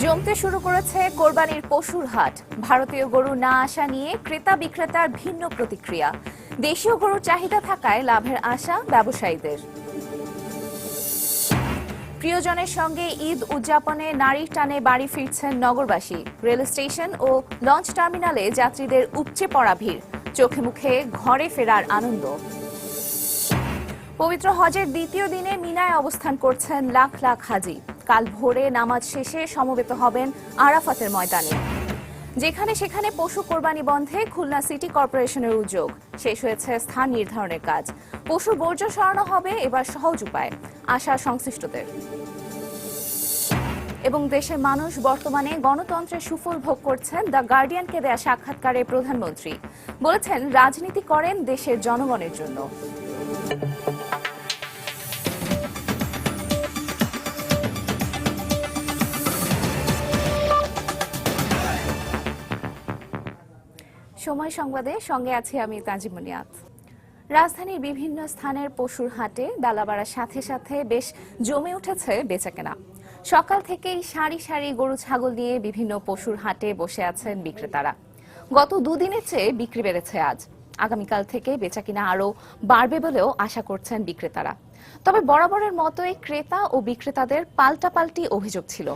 জমতে শুরু করেছে কোরবানির পশুর হাট। ভারতীয় গরু না আসা নিয়ে ক্রেতা বিক্রেতার ভিন্ন প্রতিক্রিয়া। দেশীয় গরুর চাহিদা থাকায় লাভের আশা ব্যবসায়ীদের। প্রিয়জনের সঙ্গে ঈদ উদযাপনে নারীর টানে বাড়ি ফিরছেন নগরবাসী। রেল স্টেশন ও লঞ্চ টার্মিনালে যাত্রীদের উপচে পড়া ভিড়, চোখে মুখে ঘরে ফেরার আনন্দ। পবিত্র হজের দ্বিতীয় দিনে মিনায় অবস্থান করছেন লাখ লাখ হাজি। কাল ভোরে নামাজ শেষে সমবেত হবেন আরাফাতের ময়দানে। যেখানে সেখানে পশু কোরবানি বন্ধে খুলনা সিটি কর্পোরেশনের উদ্যোগ। শেষ হয়েছে স্থান নির্ধারণের কাজ। পশুর বর্জ্য সরানো হবে এবার সহজ উপায়, আশা সংশ্লিষ্টদের। এবং দেশের মানুষ বর্তমানে গণতন্ত্রের সুফল ভোগ করছেন। দ্য গার্ডিয়ানকে দেয়া সাক্ষাৎকারে প্রধানমন্ত্রী বলেছেন, রাজনীতি করেন দেশের জনগণের জন্য। সময় সংবাদে সঙ্গে আছি আমি তাজিম মুনিয়াত। রাজধানীর বিভিন্ন স্থানের পশুর হাটে বেলা বাড়ার সাথে সাথে বেশ জমে উঠেছে বেচাকেনা। সকাল থেকেই সারি সারি গরু ছাগল নিয়ে বিভিন্ন পশুর হাটে বসে আছেন বিক্রেতারা। গত দুদিনের চেয়ে বিক্রি বেড়েছে আজ। আগামীকাল থেকে বেচাকেনা আরও বাড়বে বলেও আশা করছেন বিক্রেতারা। তবে বরাবরের মতোই ক্রেতা ও বিক্রেতাদের পাল্টাপাল্টি অভিযোগ ছিল।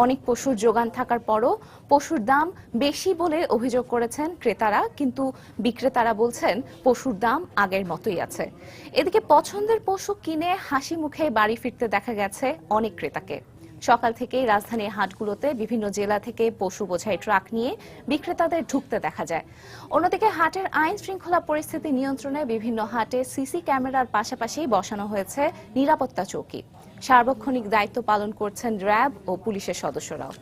অনেক পশুর যোগান থাকার পরও পশুর দাম বেশি বলে অভিযোগ করেছেন ক্রেতারা, কিন্তু বিক্রেতারা বলছেন পশুর দাম আগের মতোই আছে। এদিকে পছন্দের পশু কিনে হাসি মুখে বাড়ি ফিরতে দেখা গেছে অনেক ক্রেতাকে। সকাল থেকেই রাজধানীর হাটগুলোতে বিভিন্ন জেলা থেকে পশু বোঝাই ট্রাক নিয়ে বিক্রেতাদের ঢুকতে দেখা যায়। অন্যদিকে হাটের আইন শৃঙ্খলা পরিস্থিতি নিয়ন্ত্রণে বিভিন্ন হাটে সিসি ক্যামেরার পাশাপাশি বসানো হয়েছে নিরাপত্তা চৌকি। সার্বক্ষণিক দায়িত্ব পালন করছেন র্যাব ও পুলিশের সদস্যরাও।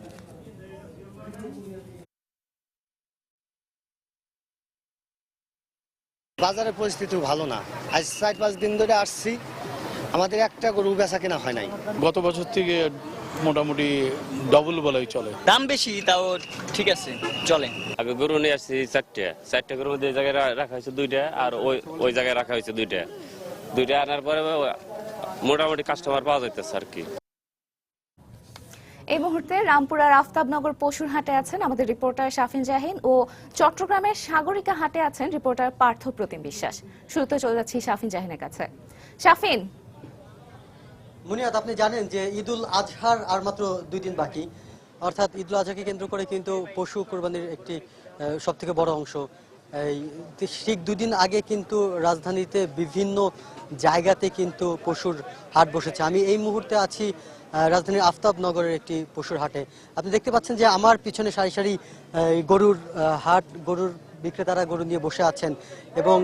বাজারের পরিস্থিতি ভালো না। আজ 4-5 দিন ধরে আসছি, আমাদের একটা গরু বেচা কেনা হয় নাই। গত বছর থেকে মোটামুটি ডবল বলাই চলে। দাম বেশি তাও ঠিক আছে, চলে। আগে গরু নিয়ে আসছি চারটে গরুর মধ্যে এই জায়গায় রাখা হয়েছে দুইটা, আর ওই জায়গায় রাখা হয়েছে দুইটা আনার পরে মোটামুটি কাস্টমার পাওয়া যাইতেছে আর কি। এই মুহূর্তে রামপুরার আফতাবনগর পশুর হাটে আছেন আমাদের রিপোর্টার শাফিন জাহিন ও চট্টগ্রামের সাগরিকা হাটে আছেন রিপোর্টার পার্থ প্রতিম বিশ্বাস। শুরুতে চলে যাচ্ছি শাফিন জাহিনের কাছে। শাফিন, মুনিয়াত, আপনি জানেন যে ঈদুল আজহার আর মাত্র 2 দিন বাকি, অর্থাৎ ঈদুল আজহাকে কেন্দ্র করে কিন্তু পশু কোরবানির একটি সবথেকে বড় অংশ। ঠিক 2 দিন আগে কিন্তু রাজধানীতে বিভিন্ন জায়গাতে কিন্তু পশুর হাট বসেছে। আমি এই মুহূর্তে আছি রাজধানীর আফতাবনগরের একটি পশুর হাটে। আপনি দেখতে পাচ্ছেন যে আমার পিছনে সারি সারি গরুর হাট, গরুর বিক্রেতারা গরু নিয়ে বসে আছেন এবং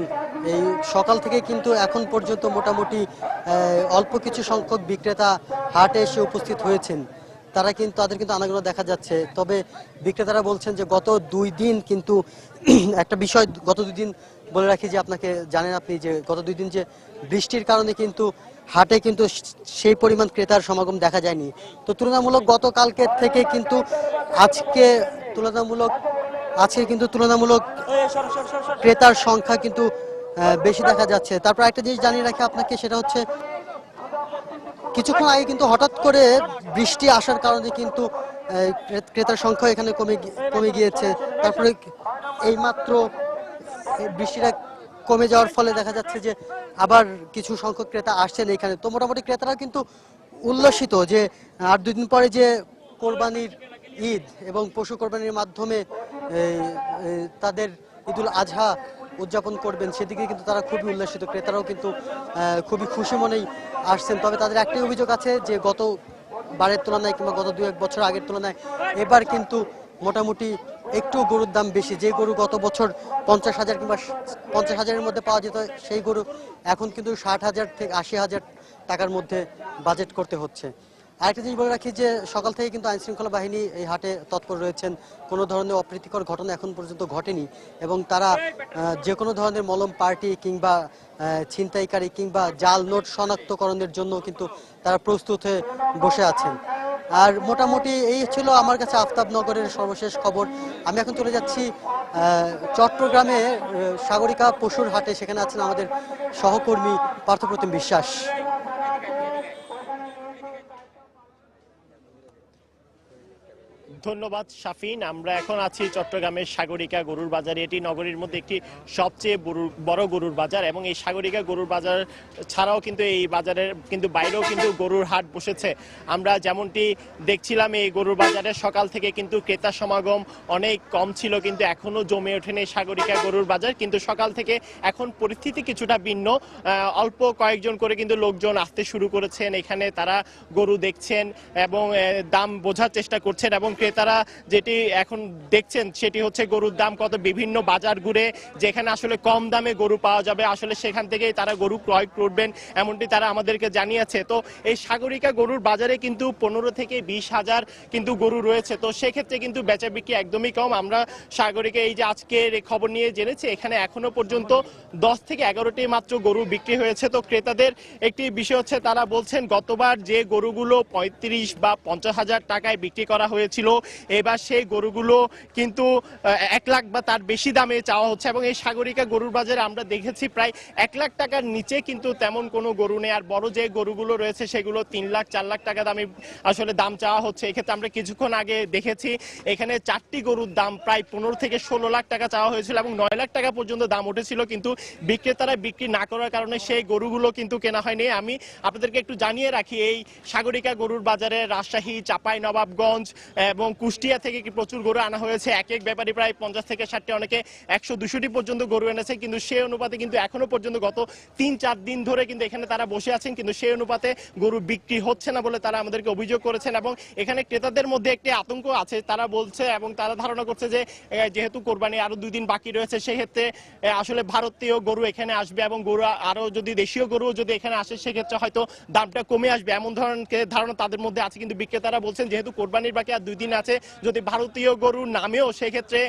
এই সকাল থেকে কিন্তু এখন পর্যন্ত মোটামুটি অল্প কিছু সংখ্যক বিক্রেতা হাটে এসে উপস্থিত হয়েছেন। তারা কিন্তু তাদের কিন্তু আনাগোনা দেখা যাচ্ছে। তবে বিক্রেতারা বলছেন যে গত 2 দিন কিন্তু একটা বিষয়, গত 2 দিন বলে রাখি যে আপনাকে জানেন আপনি যে গত 2 দিন যে বৃষ্টির কারণে কিন্তু হাটে কিন্তু সেই পরিমাণ ক্রেতার সমাগম দেখা যায়নি। তো তুলনামূলক গতকালকের থেকে কিন্তু আজকে কিন্তু তুলনামূলক ক্রেতার সংখ্যা কিন্তু বেশি দেখা যাচ্ছে। তারপর একটা জিনিস জানিয়ে রাখি আপনাকে, সেটা হচ্ছে কিছুক্ষণ আগে কিন্তু হঠাৎ করে বৃষ্টি আসার কারণে কিন্তু ক্রেতার সংখ্যা এখানে কমে গিয়েছে। তারপরে এইমাত্র বৃষ্টিটা কমে যাওয়ার ফলে দেখা যাচ্ছে যে আবার কিছু সংখ্যক ক্রেতা আসছেন এখানে। তো মোটামুটি ক্রেতারা কিন্তু উল্লসিত যে আর 2 দিন পরে যে কোরবানির ঈদ এবং পশু কোরবানির মাধ্যমে তাদের ঈদুল আজহা উদযাপন করবেন, সেদিকে কিন্তু তারা খুবই উল্লাসিত। ক্রেতারাও কিন্তু খুবই খুশি মনেই আসছেন। তবে তাদের একটাই অভিযোগ আছে যে গত বারের তুলনায় কিংবা গত 2-1 বছর আগের তুলনায় এবার কিন্তু মোটামুটি একটু গরুর দাম বেশি। যে গরু গত বছর 50,000 কিংবা 50,000-এর মধ্যে পাওয়া যেত, সেই গরু এখন কিন্তু 60,000 থেকে 80,000 টাকার মধ্যে বাজেট করতে হচ্ছে। আরেকটা জিনিস বলে রাখি যে সকাল থেকে কিন্তু আইন শৃঙ্খলা বাহিনী এই হাটে তৎপর রয়েছেন। কোনো ধরনের অপ্রীতিকর ঘটনা এখন পর্যন্ত ঘটেনি এবং তারা যে কোনো ধরনের মলম পার্টি কিংবা ছিনতাইকারী কিংবা জাল নোট শনাক্তকরণের জন্য কিন্তু তারা প্রস্তুত হয়ে বসে আছেন। আর মোটামুটি এই ছিল আমার কাছে আফতাবনগরের সর্বশেষ খবর। আমি এখন চলে যাচ্ছি চট্টগ্রামে সাগরিকা পশুর হাটে। সেখানে আছেন আমাদের সহকর্মী পার্থ প্রতিম বিশ্বাস। ধন্যবাদ শাফিন। আমরা এখন আছি চট্টগ্রামের সাগরিকা গরুর বাজারে। এটি নগরীর মধ্যে একটি সবচেয়ে বড় গরুর বাজার এবং এই সাগরিকা গরুর বাজার ছাড়াও কিন্তু এই বাজারের কিন্তু বাইরেও কিন্তু গরুর হাট বসেছে। আমরা যেমনটি দেখছিলাম এই গরুর বাজারে সকাল থেকে কিন্তু ক্রেতা সমাগম অনেক কম ছিল, কিন্তু এখনো জমে ওঠেনি সাগরিকা গরুর বাজার। কিন্তু সকাল থেকে এখন পরিস্থিতি কিছুটা ভিন্ন, অল্প কয়েকজন করে কিন্তু লোকজন আসতে শুরু করেছেন। এখানে তারা গরু দেখছেন এবং দাম বোঝার চেষ্টা করছেন এবং ক্রেতারা যেটি এখন দেখছেন সেটি হচ্ছে গরুর দাম কত। বিভিন্ন বাজার ঘুরে যেখানে আসলে কম দামে গরু পাওয়া যাবে আসলে সেখান থেকেই তারা গরু ক্রয় করবেন, এমনটি তারা আমাদেরকে জানিয়েছে। তো এই সাগরিকা গরুর বাজারে কিন্তু 15 থেকে 20 হাজার কিন্তু গরু রয়েছে। তো সেক্ষেত্রে কিন্তু বেচা বিক্রি একদমই কম। আমরা সাগরিকা এই যে আজকের খবর নিয়ে জেনেছি এখানে এখনো পর্যন্ত 10 থেকে 11টি মাত্র গরু বিক্রি হয়েছে। তো ক্রেতাদের একটি বিষয় হচ্ছে তারা বলছেন গতবার যে গরুগুলো 35 বা 50 হাজার টাকায় বিক্রি করা হয়েছিল এবার সেই গরুগুলো কিন্তু 1 লাখ বা তার বেশি দামে চাওয়া হচ্ছে এবং এই সাগরিকা গরুর বাজারে আমরা দেখেছি প্রায় 1 লাখ টাকার নিচে কিন্তু তেমন কোনো গরু নেই। আর বড় যে গরুগুলো রয়েছে সেগুলো 3 লাখ 4 লাখ টাকা দামে আসলে দাম চাওয়া হচ্ছে। এক্ষেত্রে আমরা কিছুক্ষণ আগে দেখেছি এখানে 4টি গরুর দাম প্রায় 15 থেকে 16 লাখ টাকা চাওয়া হয়েছিল এবং 9 লাখ টাকা পর্যন্ত দাম উঠেছিল, কিন্তু বিক্রেতারা বিক্রি না করার কারণে সেই গরুগুলো কিন্তু কেনা হয়নি। আমি আপনাদেরকে একটু জানিয়ে রাখি এই সাগরিকা গরুর বাজারে রাজশাহী, চাঁপাইনবাবগঞ্জ এবং কুষ্টিয়া থেকে প্রচুর গরু আনা হয়েছে। এক এক ব্যাপারী প্রায় 50 থেকে 60টি, অনেকে 100-200টি পর্যন্ত গরু এনেছে, কিন্তু সেই অনুপাতে কিন্তু এখনো পর্যন্ত গত 3-4 দিন ধরে কিন্তু এখানে তারা বসে আছেন, কিন্তু সেই অনুপাতে গরু বিক্রি হচ্ছে না বলে তারা আমাদেরকে অভিযোগ করেছেন। এবং এখানে ক্রেতাদের মধ্যে একটি আতঙ্ক আছে, তারা বলছে এবং তারা ধারণা করছে যে যেহেতু কোরবানি আরো 2 দিন বাকি রয়েছে সেক্ষেত্রে আসলে ভারতীয় গরু এখানে আসবে এবং গরু আরো যদি দেশীয় গরু যদি এখানে আসে সেক্ষেত্রে হয়তো দামটা কমে আসবে, এমন ধরনের ধারণা তাদের মধ্যে আছে। কিন্তু বিক্রেতারা বলছেন যেহেতু কোরবানির বাকি আর 2 দিন আছে, যদি ভারতীয় গরু নামেও সেক্ষেত্রে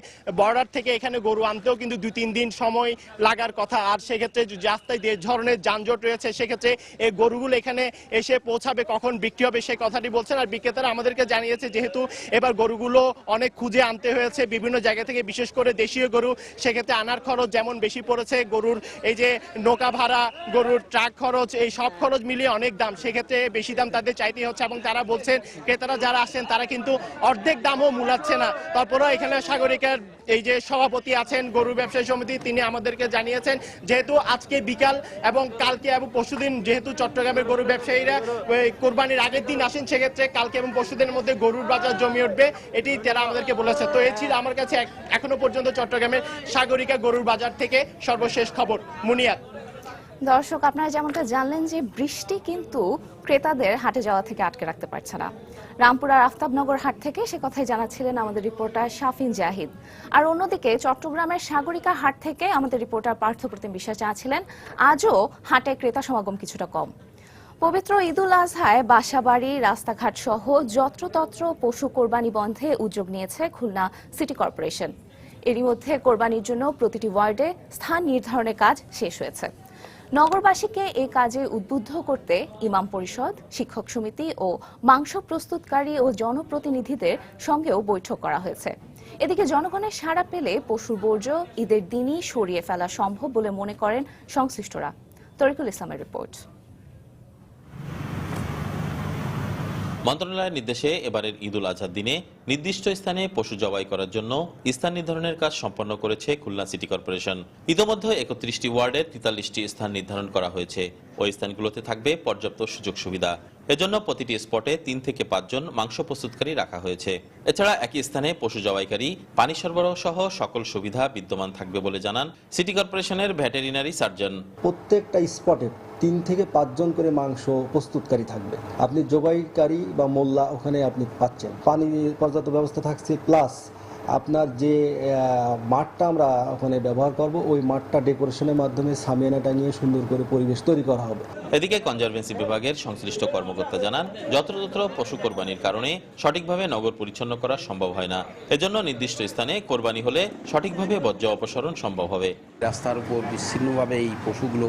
বর্ডার থেকে এখানে গরু আনতেও কিন্তু 2-3 দিন সময় লাগার কথা। আর সেক্ষেত্রে রাস্তায় যে ধরনের যানজট রয়েছে সেক্ষেত্রে এই গরুগুলো এখানে এসে পৌঁছাবে, কখন বিক্রি হবে সেই কথাটি বলছেন। আর বিক্রেতারা আমাদেরকে জানিয়েছে যেহেতু এবার গরুগুলো অনেক খুঁজে আনতে হয়েছে বিভিন্ন জায়গা থেকে, বিশেষ করে দেশীয় গরু, সেক্ষেত্রে আনার খরচ যেমন বেশি পড়েছে, গরুর এই যে নৌকা ভাড়া, গরুর ট্রাক খরচ, এই সব খরচ মিলিয়ে অনেক দাম, সেক্ষেত্রে বেশি দাম তাদের চাইতে হচ্ছে। এবং তারা বলছেন ক্রেতারা যারা আসছেন তারা কিন্তু অর্ধেক দামও মূলাচ্ছে না। তারপরেও এখানে সাগরিকার এই যে সভাপতি আছেন গরু ব্যবসায়ী সমিতি, তিনি আমাদেরকে জানিয়েছেন যেহেতু আজকে বিকাল এবং কালকে এবং পরশুদিন যেহেতু চট্টগ্রামের গরু ব্যবসায়ীরা কোরবানির আগের দিন আসেন, সেক্ষেত্রে কালকে এবং পরশুদিনের মধ্যে গরুর বাজার জমে উঠবে, এটি তারা আমাদেরকে বলেছে। তো এই ছিল আমার কাছে এখনো পর্যন্ত চট্টগ্রামের সাগরিকা গরুর বাজার থেকে সর্বশেষ খবর। মুনিয়াত। দর্শক, আপনারা যেমনটা জানলেন যে বৃষ্টি কিন্তু ক্রেতাদের হাটে যাওয়া থেকে আটকে রাখতে পারছে না। রামপুরার আফতাবনগর হাট থেকে সে কথাই জানাচ্ছিলেন আমাদের রিপোর্টার শাফিন জাহিদ। আর অন্যদিকে চট্টগ্রামের সাগরিকা হাট থেকে আমাদের রিপোর্টার পার্থপ্রতিম বিশ্বাস জানাচ্ছিলেন আজও হাটে ক্রেতা সমাগম কিছুটা কম। পবিত্র ঈদুল আজহায় বাসাবাড়ি, রাস্তাঘাট সহ যত্রতত্র পশু কোরবানি বন্ধে উদ্যোগ নিয়েছে খুলনা সিটি কর্পোরেশন। এরই মধ্যে কোরবানির জন্য প্রতিটি ওয়ার্ডে স্থান নির্ধারণের কাজ শেষ হয়েছে। নগরবাসীকে এই কাজে উদ্বুদ্ধ করতে ইমাম পরিষদ, শিক্ষক সমিতি ও মাংস প্রস্তুতকারী ও জনপ্রতিনিধিদের সঙ্গেও বৈঠক করা হয়েছে। এদিকে জনগণের সাড়া পেলে পশুর বর্জ্য ঈদের দিনই সরিয়ে ফেলা সম্ভব বলে মনে করেন সংশ্লিষ্টরা। তরিকুল ইসলামের রিপোর্ট। মন্ত্রণালয়ের নির্দেশে এবারের ঈদুল আজহার দিনে নির্দিষ্ট স্থানে পশু জবাই করার জন্য স্থান নির্ধারণের কাজ সম্পন্ন করেছে খুলনা সিটি কর্পোরেশন। ইতোমধ্যে 31টি ওয়ার্ডের 43টি স্থান নির্ধারণ করা হয়েছে। ওই স্থানগুলোতে থাকবে পর্যাপ্ত সুযোগ সুবিধা। এজন্য প্রতিটি স্পটে 3 থেকে 5 জন মাংস প্রস্তুতকারী রাখা হয়েছে। এছাড়া একই স্থানে পশু জবাইকারী, পানি সরবরাহ সহ সকল সুবিধা বিদ্যমান থাকবে বলে জানান সিটি কর্পোরেশনের ভেটেরিনারি সার্জন। প্রত্যেকটা স্পটে 3 থেকে 5 জন করে মাংস প্রস্তুতকারী থাকবে। আপনি জবাইকারী বা মোল্লা ওখানে আপনি পাচ্ছেন, পানির পর্যাপ্ত ব্যবস্থা থাকছে, প্লাস আপনার যে মাঠটা আমরা ওখানে ব্যবহার করব ওই মাঠটা ডেকোরেশনের মাধ্যমে সামিয়ানা টাঙিয়ে সুন্দর করে পরিবেশ তৈরি করা হবে। এদিকে কনজারভেন্সি বিভাগের সংশ্লিষ্ট কর্মকর্তা জানান যত্রতত্র পশু কোরবানির কারণে সঠিকভাবে নগর পরিচ্ছন্ন করা সম্ভব হয় না। এজন্য নির্দিষ্ট স্থানে কোরবানি হলে সঠিকভাবে বর্জ্য অপসারণ সম্ভব হবে। রাস্তার উপর বিচ্ছিন্নভাবে এই পশুগুলো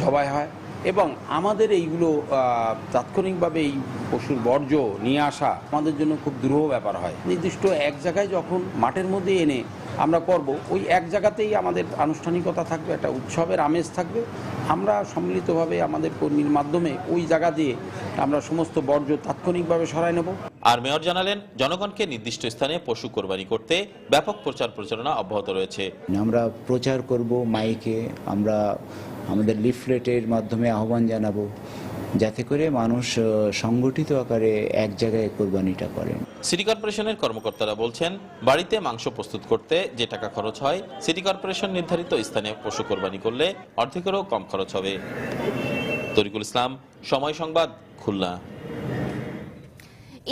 জবাই হয়, এবং আমাদের এইগুলো তাৎক্ষণিকভাবে এই পশুর বর্জ্য নিয়ে আসা আমাদের জন্য খুব দুরূহ ব্যাপার হয়। নির্দিষ্ট এক জায়গায় যখন মাঠের মধ্যে এনে আমরা করব, ওই এক জায়গাতেই আমাদের আনুষ্ঠানিকতা থাকবে, একটা উৎসবের আমেজ থাকবে। আমরা সম্মিলিতভাবে আমাদের কর্মীর মাধ্যমে ওই জায়গা দিয়ে আমরা সমস্ত বর্জ্য তাৎক্ষণিকভাবে সরাই নেব। আর মেয়র জানালেন, জনগণকে নির্দিষ্ট স্থানে পশু কোরবানি করতে ব্যাপক প্রচার প্রচারণা অব্যাহত রয়েছে। আমরা প্রচার করব মাইকে, আমরা আমাদের লিফলেটের মাধ্যমে আহ্বান জানাবো, যাতে করে মানুষ সংগঠিত আকারে এক জায়গায় কোরবানিটা করেন। সিটি কর্পোরেশনের কর্মকর্তারা বলছেন, বাড়িতে মাংস প্রস্তুত করতে যে টাকা খরচ হয়, সিটি কর্পোরেশন নির্ধারিত স্থানে পশু কোরবানি করলে অর্ধেকেরও কম খরচ হবে। তরিকুল ইসলাম, সময় সংবাদ, খুলনা।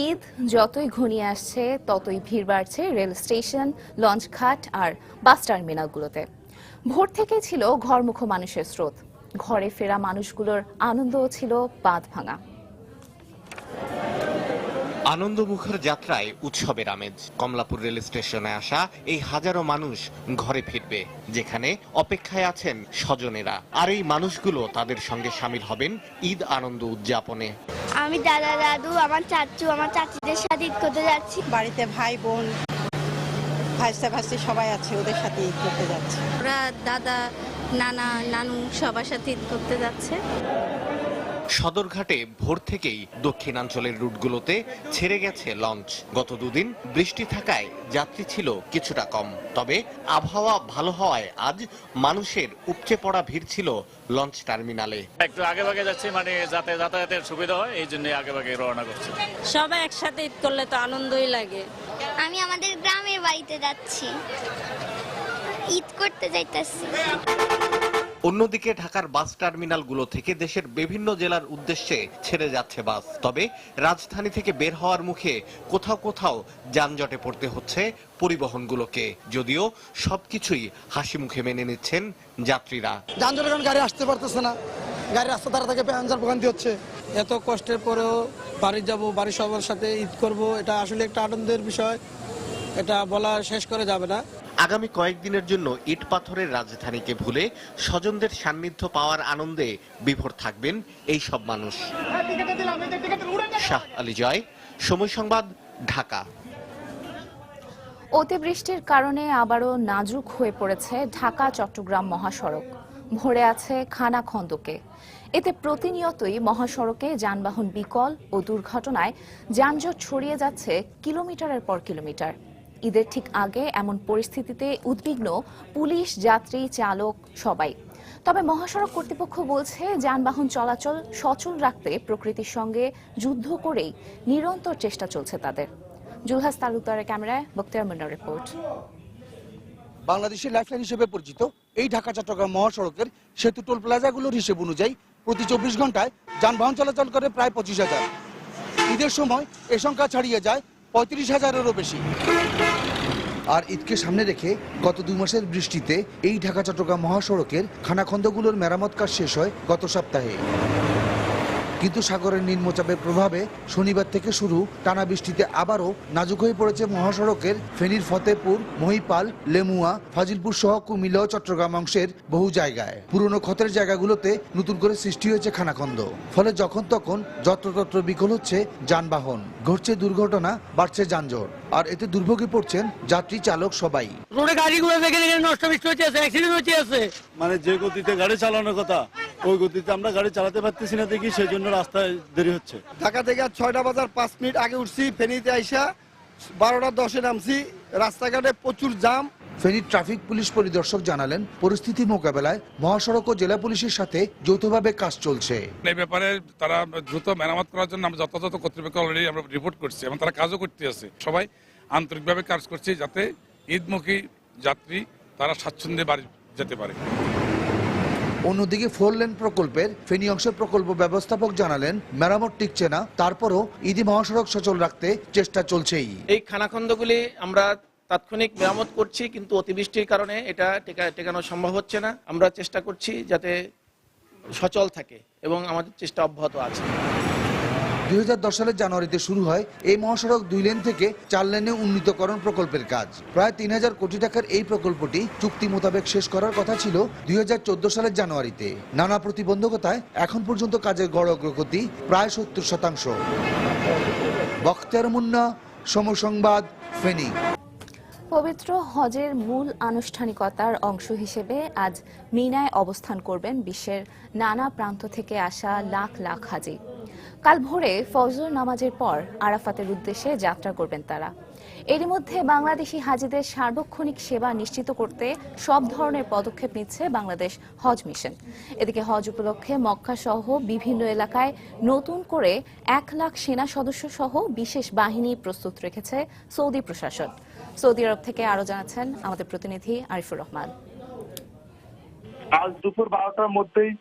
ঈদ যতই ঘনিয়ে আসছে ততই ভিড় বাড়ছে রেল স্টেশন, লঞ্চঘাট আর বাস টার্মিনালগুলোতে। ভোর থেকেই ছিল ঘরমুখো মানুষের স্রোত। ঘরে ফেরা মানুষগুলোর আনন্দও ছিল বাঁধ ভাঙা। আনন্দমুখর যাত্রায় উৎসবের আমেজ। কমলাপুর রেল স্টেশনে আসা এই হাজারো মানুষ ঘরে ফিরবে, যেখানে অপেক্ষায় আছেন স্বজনেরা। আর এই মানুষগুলো তাদের সঙ্গে সামিল হবেন ঈদ আনন্দ উদযাপনে। আমি দাদা দাদু, আমার চাচু, আমার চাচিদের সাথে ঈদ করতে যাচ্ছি। বাড়িতে ভাই বোন, ভাইসা ভাইসি সবাই আছে, ওদের সাথে ঈদ করতে যাচ্ছি। ওরা দাদা, নানা, নানু সবার সাথে ঈদ করতে যাচ্ছে। সদরঘাটে ভোর থেকেই দক্ষিণাঞ্চলের রুটগুলোতে ছেড়ে গেছে লঞ্চ। গত দুদিন বৃষ্টি থাকায় যাত্রী ছিল কিছুটা কম, তবে আবহাওয়া ভালো হওয়ায় আজ মানুষের উপচে পড়া ভিড় ছিল লঞ্চ টার্মিনালে। একটু আগে ভাগে যাচ্ছি, মানে যাতে যাতায়াতের সুবিধা হয়, এই জন্য আগে ভাগে রওনা করছি। সবাই একসাথে ঈদ করলে তো আনন্দই লাগে। আমি আমাদের গ্রামের বাড়িতে যাচ্ছি, ঈদ করতে যাইতেছি। অন্যদিকে ঢাকার বাস টার্মিনালগুলো থেকে দেশের বিভিন্ন জেলার উদ্দেশ্যে ছেড়ে যাচ্ছে বাস। তবে রাজধানী থেকে বের হওয়ার মুখে কোথাও কোথাও যানজটে পড়তে হচ্ছে পরিবহনগুলোকে, যদিও সবকিছুই হাসি মুখে মেনে নিচ্ছেন যাত্রীরা। যানজটের কারণে গাড়ি আসতে পারতেছে না, গাড়ি রাস্তা ধারে থেকে প্যাসেঞ্জার ভোগান্তি হচ্ছে। এত কষ্টের পরেও বাড়ি যাব, বাড়ির সবার সাথে ঈদ করব, এটা আসলে একটা আনন্দের বিষয়, এটা বলা শেষ করে যাবে না। আগামী কয়েকদিনের জন্য ইট পাথরের রাজধানীকে ভুলে স্বজনদের সান্নিধ্য পাওয়ার আনন্দে বিভোর থাকবেন এই সব মানুষ। শাহ আলী জয়, সময় সংবাদ, ঢাকা। অতিবৃষ্টির কারণে আবারও নাজুক হয়ে পড়েছে ঢাকা চট্টগ্রাম মহাসড়ক। ভরে আছে খানাখন্দকে। এতে প্রতিনিয়তই মহাসড়কে যানবাহন বিকল ও দুর্ঘটনায় যানজট ছড়িয়ে যাচ্ছে কিলোমিটারের পর কিলোমিটার। ঈদের ঠিক আগে এমন পরিস্থিতিতে উদ্বিগ্ন পুলিশ, যাত্রী, চালক সবাই। তবে মহাসড়ক কর্তৃপক্ষ বলছে, যানবাহন চলাচল সচল রাখতে প্রকৃতির সঙ্গে যুদ্ধ করেই নিরন্তর চেষ্টা চলছে তাদের। জুলহাস তালুকদারের ক্যামেরায় বক্তিয়ার মুন্নার রিপোর্ট। বাংলাদেশের লাইফলাইন হিসেবে পরিচিত এই ঢাকা চট্টগ্রাম মহাসড়কের সেতু টোল প্লাজাগুলোর হিসেব অনুযায়ী প্রতি 24 ঘন্টায় যানবাহন চলাচল করে প্রায় 25,000। ঈদের সময় এ সংখ্যা ছাড়িয়ে যায় 35,000-এরও বেশি। আর ঈদকে সামনে রেখে গত 2 মাসের বৃষ্টিতে এই ঢাকা চট্টগ্রাম মহাসড়কের খানাখন্দগুলোর মেরামত কাজ শেষ হয় গত সপ্তাহে। কিন্তু সাগরের নিম্নচাপের প্রভাবে শনিবার থেকে শুরু টানা বৃষ্টিতে আবারও নাজুক হয়ে পড়েছে মহাসড়কের ফেনীর ফতেপুর, মহিপাল, লেমুয়া, ফাজিলপুর সহ কুমিল্লা ও চট্টগ্রাম অংশের বহু জায়গায়। পুরনো ক্ষতের জায়গাগুলোতে নতুন করে সৃষ্টি হয়েছে খানাখন্দ। ফলে যখন তখন যত্রতত্র বিকল হচ্ছে যানবাহন, ঘটছে দুর্ঘটনা, বাড়ছে যানজট। আর এতে দুর্ভোগে পড়ছেন যাত্রী, চালক সবাই। রোডে গাড়িগুলো নষ্ট হচ্ছে, অ্যাক্সিডেন্ট হচ্ছে। মানে যে গতিতে গাড়ি চালানোর কথা ওই গতিতে আমরা গাড়ি চালাতে পারতেছি না দেখি, সেই জন্য রাস্তায় দেরি হচ্ছে। ঢাকা থেকে 6টা বাজার 5 মিনিট আগে উঠছি, ফেনীতে আইসা 12টা 10-এ নামছি। রাস্তাঘাটে প্রচুর জাম। ফেনীর ট্রাফিক পুলিশ পরিদর্শক জানালেন, পরিস্থিতি মোকাবেলায় মহাসড়ক ও জেলা পুলিশের সাথে যৌথভাবে কাজ চলছে। এই ব্যাপারে তারা দ্রুত মেরামত করার জন্য আমরা যথাযথ কর্তৃপক্ষ অলরেডি আমরা রিপোর্ট করছি এবং তারা কাজও করতে আছে। সবাই আন্তরিকভাবে কাজ করছে যাতে ঈদমুখী যাত্রী তারা স্বাচ্ছন্দ্যে বাড়ি যেতে পারে। অন্যদিকে 4 লেন প্রকল্পের ফেনী অংশের প্রকল্প ব্যবস্থাপক জানালেন, মেরামত টিকছে না, তারপরও ঈদে মহাসড়ক সচল রাখতে চেষ্টা চলছেই। এই খানাখন্দগুলি আমরা তাৎক্ষণিক মেরামত করছি, কিন্তু অতিবৃষ্টির কারণে এটা টেকানো সম্ভব হচ্ছে না। আমরা চেষ্টা করছি যাতে সচল থাকে এবং আমাদের চেষ্টা অব্যাহত আছে। 2010 সালের জানুয়ারিতে শুরু হয় এই মহাসড়ক 2 লেন থেকে 4 লেনে উন্নীতকরণ প্রকল্পের কাজ। প্রায় 3000 কোটি টাকার এই প্রকল্পটি চুক্তি মোতাবেক শেষ করার কথা ছিল 2014 সালের জানুয়ারিতে। নানা প্রতিবন্ধকতায় এখন পর্যন্ত কাজের গড় অগ্রগতি প্রায় 70%। বখতিয়ার মুন্না, সময় সংবাদ, ফেনী। পবিত্র হজের মূল আনুষ্ঠানিকতার অংশ হিসেবে আজ মিনায় অবস্থান করবেন বিশ্বের নানা প্রান্ত থেকে আসা লাখ লাখ হাজি। কাল ভোরে ফজর নামাজের পর আরাফাতের উদ্দেশ্যে যাত্রা করবেন তারা। এরই মধ্যে বাংলাদেশি হাজিদের সার্বক্ষণিক সেবা নিশ্চিত করতে সব ধরনের পদক্ষেপ নিচ্ছে বাংলাদেশ হজ মিশন। এদিকে হজ উপলক্ষে মক্কা সহ বিভিন্ন এলাকায় নতুন করে 1 লাখ সেনা সদস্য সহ বিশেষ বাহিনী প্রস্তুত রেখেছে সৌদি প্রশাসন। সৌদি আরব থেকে আরো জানাচ্ছেন আমাদের প্রতিনিধি আরিফুর রহমান। আজ দুপুর 12টার মধ্যেই